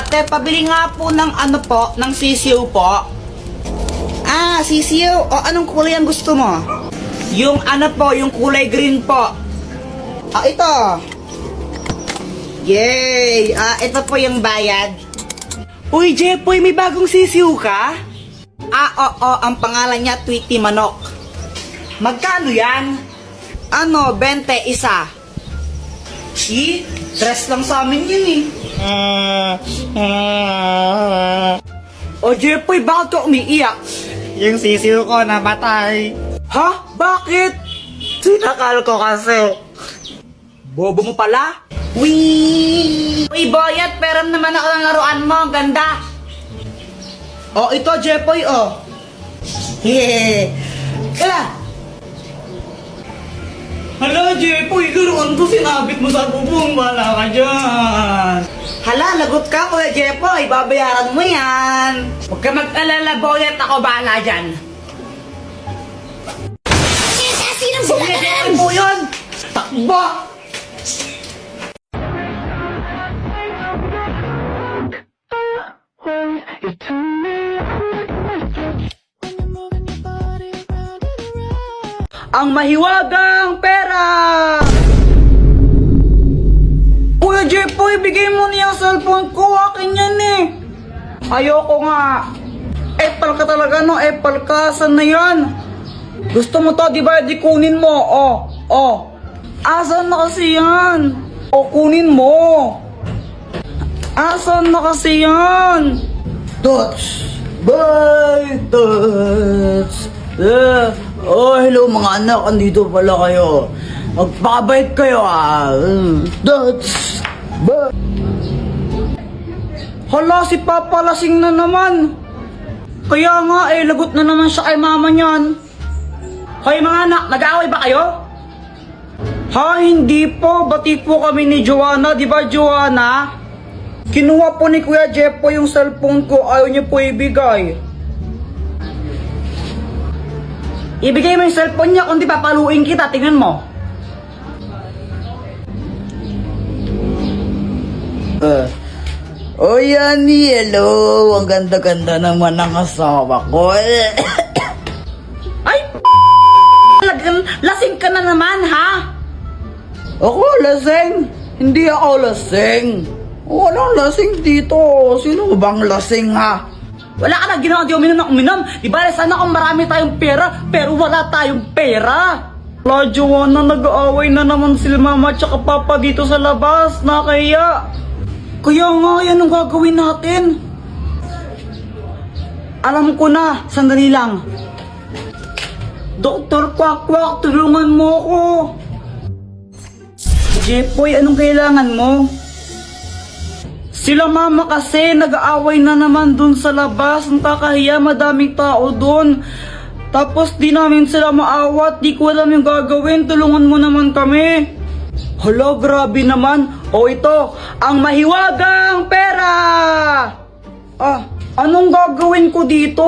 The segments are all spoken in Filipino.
Ate, pabili nga po ng ano po, ng sisiw po. Ah, sisiw. O, anong kulay ang gusto mo? Yung ano po, yung kulay green po. Ah, ito. Yay! Ah, ito po yung bayad. Uy, Jepoy, may bagong sisiw ka? Ah, oo, ang pangalan niya Tweety Manok. Magkano yan? Ano, 20 isa. Dress lang sa amin yun eh. O Jepoy, bakit ka umiiyak? Yung sisiw ko namatay. Ha? Bakit? Sinakal ko kasi. Bobo mo pala? Uy, Boyet, peram naman ako ng laruan mo. Ang ganda. O, ito, Jepoy, o. Yeah. Kaya. Hala, Jepoy, laruan ko sinabit mo sa bubong. Wala ka dyan. Hala, lagot ka, Kuya Jepoy. Babayaran mo yan. Huwag ka mag-alala, Boyet. Ako bahala dyan. Sinong Kuya sila Jepoy po yun. Takbo. Ang mahiwagang pera! Kuya Jepoy, bigay mo niya ang cellphone ko. Akin yan eh. Ayoko nga. Epal ka talaga, no? Epal ka. Saan na yan? Gusto mo to, di ba? Di kunin mo. Oh. Asan na kasi yan? O, kunin mo. Asan na kasi yan? Touch. Bye, touch. Oh, hello mga anak, andito pala kayo. Magpakabait kayo ah. That's ba? Hala, si Papa lasing na naman. Kaya nga lagot na naman siya kay mama niyan. Hoy mga anak, nag-aaway ba kayo? Ha, hindi po. Bati po kami ni Joanna, di ba Joanna? Kinuha po ni Kuya Jeff po yung cellphone ko, ayaw niya po ibigay. Ibigay mo yung cellphone niya, kundi papaluin kita, tingnan mo. Oh, Yani, hello. Ang ganda-ganda naman ng asawa ko. Ay, lasing ka na naman, ha? Ako lasing? Hindi ako lasing. Walang lasing dito. Sino bang lasing, ha? Wala ka na ginawa, di uminom ng uminom. Di ba, sana kung marami tayong pera, pero wala tayong pera. La, Joanna, nag-aaway na naman sila mama at papa dito sa labas. Nakaya. Kaya nga, yan ang gagawin natin. Alam ko na, sandali lang. Dr. Quack, tulungan mo ko. Jepoy, anong kailangan mo? Sila mama kasi nag-aaway na naman dun sa labas. Ang kakahiya, madaming tao dun. Tapos di namin sila maawat. Di ko alam yung gagawin. Tulungan mo naman kami. Hala, grabe naman. O ito, ang mahiwagang pera. Ah, anong gagawin ko dito?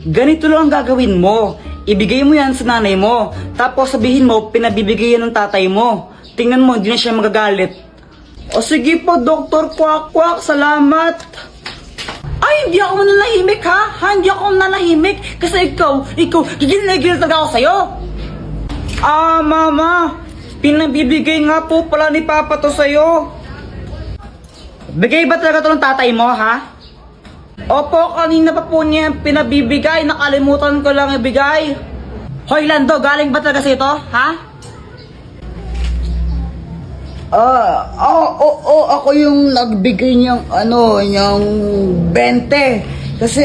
Ganito lang ang gagawin mo. Ibigay mo yan sa nanay mo. Tapos sabihin mo, pinabibigay yan ng tatay mo. Tingnan mo, hindi na siya magagalit. O sige po, Dr. Quack, salamat. Ay, hindi ako nanahimik ha? Hindi ako nanahimik. Kasi ikaw, gigil talaga ako sa'yo. Ah, mama, pinabibigay nga po pala ni Papa to sa'yo. Bigay ba talaga to ng tatay mo, ha? Opo, kanina pa po niya pinabibigay. Nakalimutan ko lang ibigay. Hoy, Lando, galing ba talaga sa'yo to, ha? Ako yung nagbigay niyang yung 20. Kasi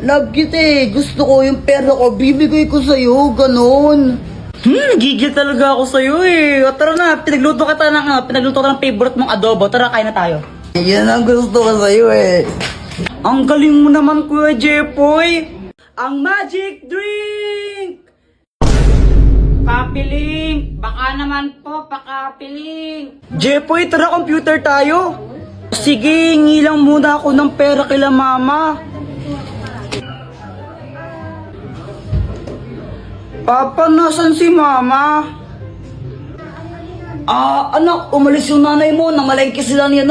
love kita. Gusto ko yung pera ko, bibigay ko sa'yo, ganun. Nagigil talaga ako sa'yo eh. O, tara na, pinagluto ka ng favorite mong adobo. Tara, kain na tayo. Yan ang gusto ko sa'yo eh. Ang galing mo naman, Kuya Jepoy. Ang magic drink! Papiling! Baka naman po, pakapiling. Jepoy, tara computer tayo. Sige, ngilang muna ako ng pera kila mama. Papa, nasan si mama? Anak, umalis yung nanay mo. Namalengke sila ni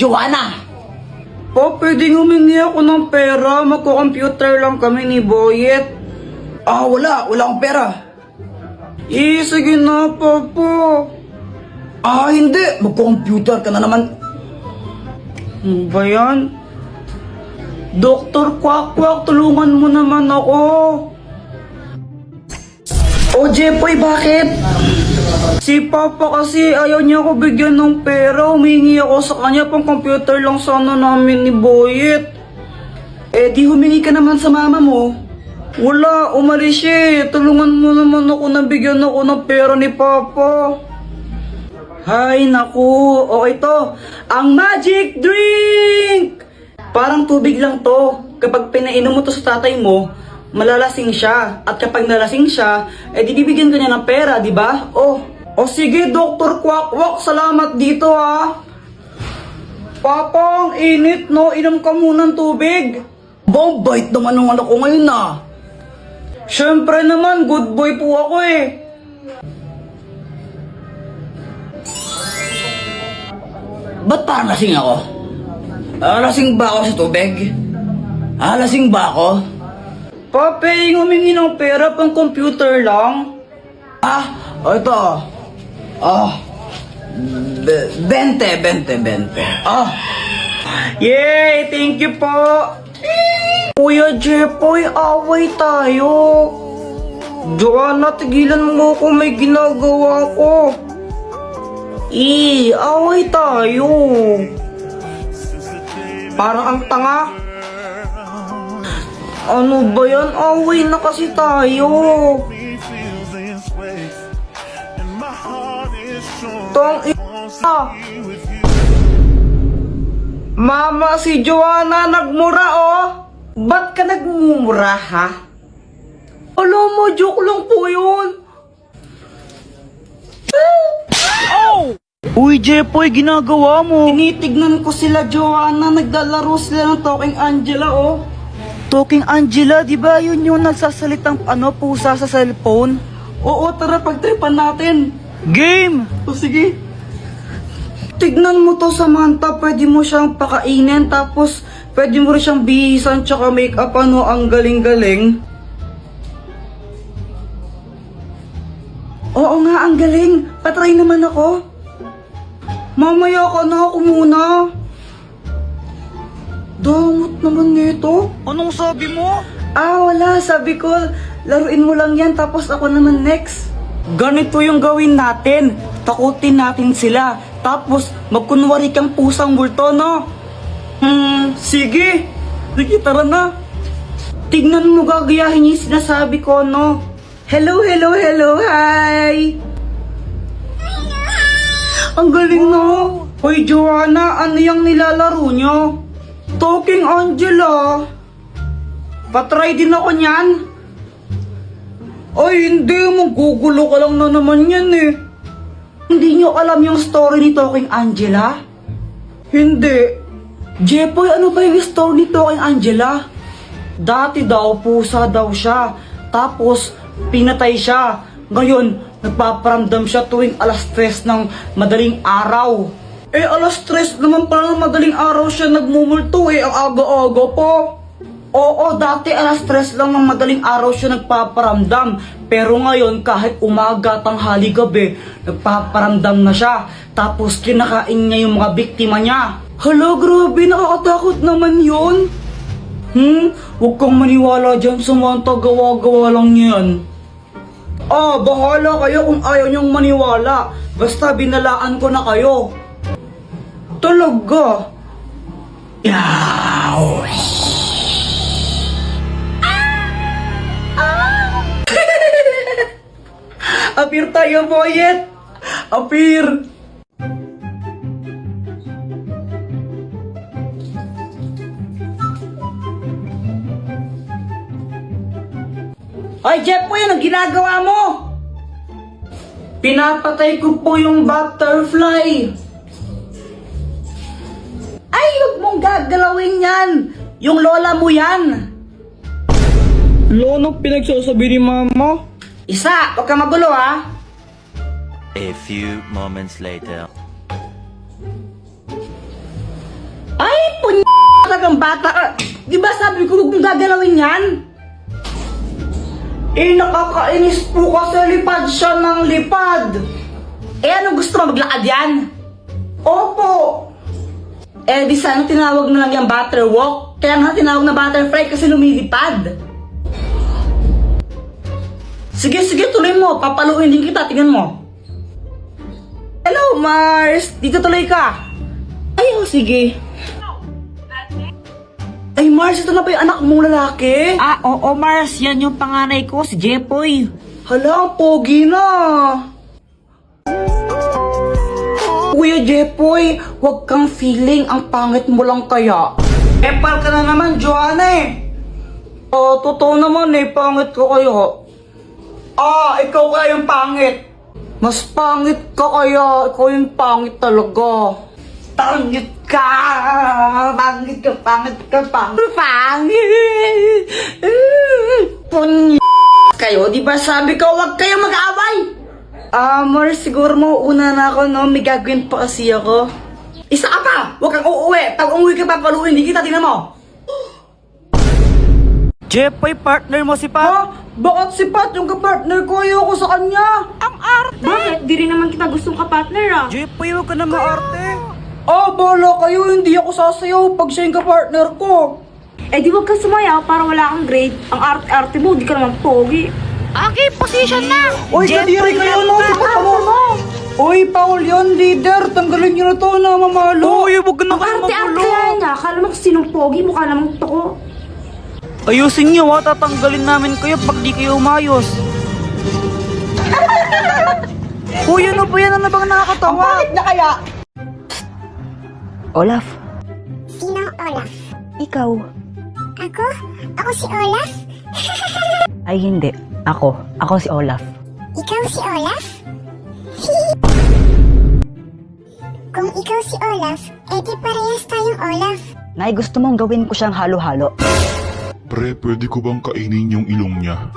Joanna. Pa, pwedeng humingi ako ng pera. Magko-computer lang kami ni Boyet. Wala akong pera. Sige na, Papa. Hindi, magko-computer ka na naman. Ano ba yan? Dr. Quack, tulungan mo naman ako. Jepoy, bakit? Si Papa kasi ayaw niya ako bigyan ng pera. Humingi ako sa kanya, pang computer lang sana namin ni Boyet. Di humingi ka naman sa mama mo. Wala, umalis siya eh. Tulungan mo naman ako na bigyan ako ng pera ni Papa. Hay, naku. O ito, ang magic drink! Parang tubig lang to. Kapag pinainom mo to sa tatay mo, malalasing siya. At kapag nalasing siya, di bibigyan ka niya ng pera, di ba? O sige, Dr. Quack, salamat dito ha. Papa, ang init no. Inom ka muna ng tubig. Bait naman ng anak ko ngayon na. Siyempre naman, good boy po ako eh. Ba't parang lasing ako? Lasing ba ako sa tubig? Lasing ba ako? Pape, humingi ng pera pang computer lang. Ito. 20. Yay! Thank you po! Kuya Jepoy, away tayo. Joanna, tigilan mo kung may ginagawa ko. Away tayo. Parang ang tanga. Ano ba yan? Away na kasi tayo. Mama, si Joanna nagmura oh. Ba't ka nagmumura ha? Alam mo, joke lang po yun. Uy, Jepoy, ginagawa mo. Tinitignan ko sila, Joanna. Naglalaro sila ng Talking Angela, oh. Talking Angela, di ba yun yung nagsasalitang pusa sa cellphone? Oo, tara, pagtripan natin. Game! Sige. Tignan mo to, Samantha. Pwede mo siyang pakainin, tapos pwede mo rin siyang bihisan, tsaka make-up, ang galing-galing. Oo nga, ang galing. Patry naman ako. Mamaya ka na, ako muna. Damot naman nito. Anong sabi mo? Wala. Sabi ko, laruin mo lang yan, tapos ako naman next. Ganito yung gawin natin. Takutin natin sila. Tapos, magkunwari kang pusang multo, no? Sige. Sige, tara na. Tignan mo, gagayahin yung sinasabi ko, no? Hello, hi! Ang galing, no? Hoy, Joanna, ano yung nilalaro nyo? Talking Angela. Patry din ako niyan. Ay, hindi. Magugulo ka lang na naman yan eh. Hindi nyo alam yung story ni Talking Angela? Hindi. Jepoy, ano ba yung story ni Talking Angela? Dati daw, pusa daw siya. Tapos, pinatay siya. Ngayon, nagpaparamdam siya tuwing alas 3 ng madaling araw. Alas 3 naman pala ng madaling araw siya nagmumulto ang aga-aga po. Oo, dati alas 3 lang ng madaling araw siya nagpaparamdam. Pero ngayon, kahit umaga, tanghali, gabi, nagpaparamdam na siya. Tapos kinakain niya yung mga biktima niya. Hala, grabe, nakakatakot naman yun. Huwag kang maniwala dyan, Samantha, gawa-gawa lang yan. Bahala kayo kung ayaw niyong maniwala. Basta binalaan ko na kayo. Talaga? Yaw! Appear tayo, Boyet! Appear! Ay, Jepoy, anong ginagawa mo? Pinapatay ko po yung butterfly. Ay, huwag mong gagalawin yan. Yung lola mo yan. Anong pinagsasabi ni mama? Isa, huwag ka magulo ha. A few moments later. Ay, Talagang bata ka. Di ba sabi ko huwag mong gagalawin yan? Eh, nakakainis po kasi lipad siya ng lipad. Eh, anong gusto mo? Maglakad yan? Opo. Eh, di sana tinawag na lang yung butterwalk. Kaya nga tinawag na butterfly kasi lumilipad. Sige, tuloy mo. Papaluin din kita. Tingnan mo. Hello, Mars. Dito tuloy ka. Ay, sige. Ay, Mars, ito na ba yung anak mong lalaki? Ah, oo Mars, yan yung panganay ko, si Jepoy. Hala, ang pogi na. Kuya Jepoy, huwag kang feeling ang pangit mo lang kaya. Epal ka na naman, Joanna eh. Totoo naman eh, pangit ko kayo. Ikaw kaya yung pangit. Mas pangit ka kaya, ikaw yung pangit talaga. Pangit ka! Pangit ka! Pangit! Kayo, di ba sabi ko, huwag kayo mag-away? Mars, siguro mo una na ako, no? May gagawin pa kasi ako. Isa ka pa! Huwag kang uuwi! Pag umuwi ka papaluin, hindi kita, tingnan mo! Jepoy, partner mo si Pat. Bakit si Pat yung kapartner ko? Ayoko sa kanya! Ang arte! Bakit? Di rin naman kita gustong ka-partner ah. Jepoy, huwag ka na maarte. Bahala kayo, hindi ako sasayaw pag siya yung kapartner ko. Eh di wag kang sumayaw para wala kang grade. Ang arte-arte mo, di ka naman pogi. Okay, position na! Uy, kadiri kayo, no? Sipat mo! Uy, Paul yun, leader. Tanggalin nyo na to, na mamalo. Uy, huwag ka na Ang kayo arte-arte magulo. kaya niya. Akala mo kung sinong pogi, mukha namang toko. Ayusin niyo ha, tatanggalin namin kayo pag di kayo umayos. Uy, ano ba yan? Ano bang nakakatawa? Bakit na kaya? Olaf, Sinong Olaf? ikaw. Ako? Ako si Olaf? Ay hindi, ako. Ako si Olaf. Ikaw si Olaf? Kung ikaw si Olaf, edi parehas tayong Olaf. Nay, gusto mong gawin ko siyang halo-halo. Pre, pwede ko bang kainin yung ilong niya?